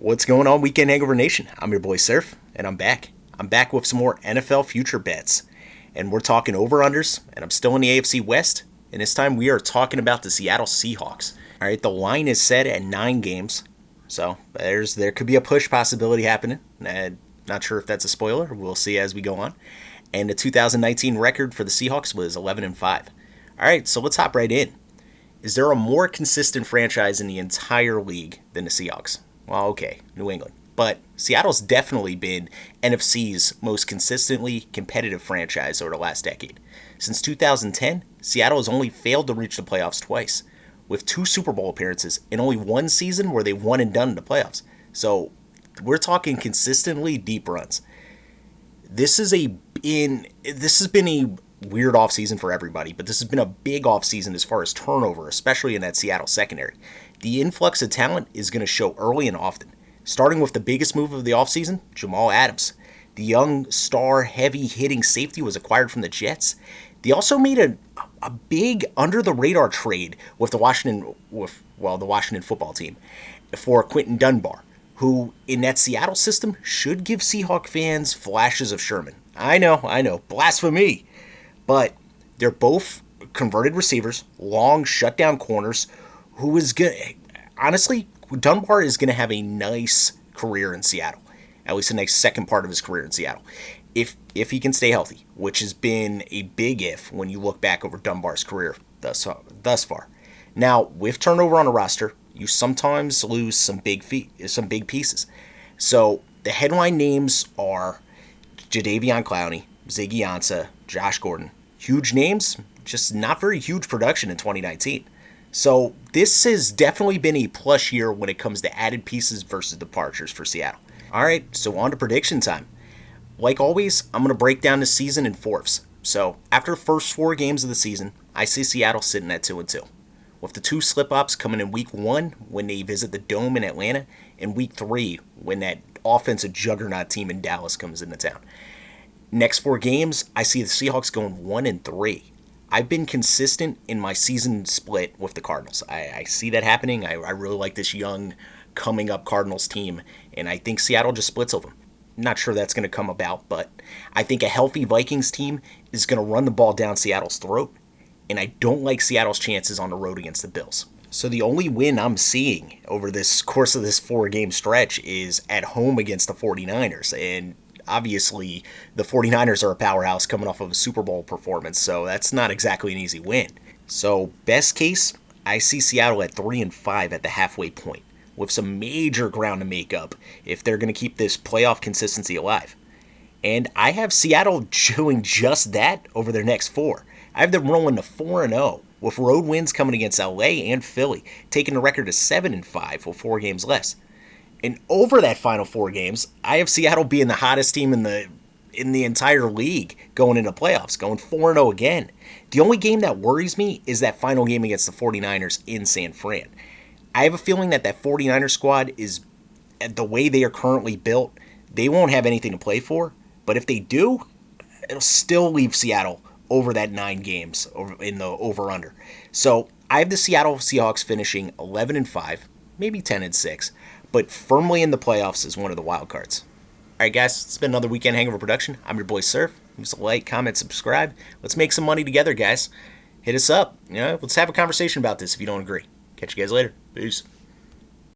What's going on, Weekend Hangover Nation? I'm your boy Surf, and I'm back. I'm back with some more NFL future bets. And we're talking over-unders, and I'm still in the AFC West, and this time we are talking about the Seattle Seahawks. All right, the line is set at 9 games, so there could be a push possibility happening. Not sure if that's a spoiler. We'll see as we go on. And the 2019 record for the Seahawks was 11-5. All right, so let's hop right in. Is there a more consistent franchise in the entire league than the Seahawks? Well, okay, New England. But Seattle's definitely been NFC's most consistently competitive franchise over the last decade. Since 2010, Seattle has only failed to reach the playoffs twice, with 2 Super Bowl appearances and only 1 season where they won and done in the playoffs. So we're talking consistently deep runs. This has been a weird offseason for everybody, but this has been a big offseason as far as turnover, especially in that Seattle secondary. The influx of talent is going to show early and often, starting with the biggest move of the offseason, Jamal Adams. The young star heavy hitting safety was acquired from the Jets. They also made a big under-the-radar trade with the Washington football team for Quentin Dunbar, who in that Seattle system should give Seahawk fans flashes of Sherman. I know, blasphemy. But they're both converted receivers, long shutdown corners, who is good. Honestly, Dunbar is going to have a nice career in Seattle, at least a nice second part of his career in Seattle, if he can stay healthy, which has been a big if when you look back over Dunbar's career thus far. Now, with turnover on a roster, you sometimes lose some big pieces. So the headline names are Jadeveon Clowney, Ziggy Ansah, Josh Gordon. Huge names, just not very huge production in 2019. So this has definitely been a plush year when it comes to added pieces versus departures for Seattle. All right, so on to prediction time. Like always, I'm going to break down the season in fourths. So after the first 4 games of the season, I see Seattle sitting at 2-2. With the 2 slip-ups coming in week 1 when they visit the Dome in Atlanta, and week 3 when that offensive juggernaut team in Dallas comes into town. Next 4 games, I see the Seahawks going 1-3. I've been consistent in my season split with the Cardinals. I see that happening. I really like this young, coming-up Cardinals team, and I think Seattle just splits over them. Not sure that's going to come about, but I think a healthy Vikings team is going to run the ball down Seattle's throat, and I don't like Seattle's chances on the road against the Bills. So the only win I'm seeing over this course of this 4-game stretch is at home against the 49ers, and obviously, the 49ers are a powerhouse coming off of a Super Bowl performance, so that's not exactly an easy win. So, best case, I see Seattle at 3-5 at the halfway point, with some major ground to make up if they're going to keep this playoff consistency alive. And I have Seattle doing just that over their next 4. I have them rolling to 4-0, with road wins coming against LA and Philly, taking the record to 7-5 with 4 games less. And over that final 4 games, I have Seattle being the hottest team in the entire league going into playoffs, going 4-0 again. The only game that worries me is that final game against the 49ers in San Fran. I have a feeling that 49ers squad is, the way they are currently built, they won't have anything to play for. But if they do, it'll still leave Seattle over that 9 games in the over-under. So I have the Seattle Seahawks finishing 11-5, maybe 10-6. But firmly in the playoffs is one of the wild cards. All right, guys, it's been another Weekend Hangover production. I'm your boy Surf. Give us a like, comment, subscribe. Let's make some money together, guys. Hit us up. Let's have a conversation about this if you don't agree. Catch you guys later. Peace.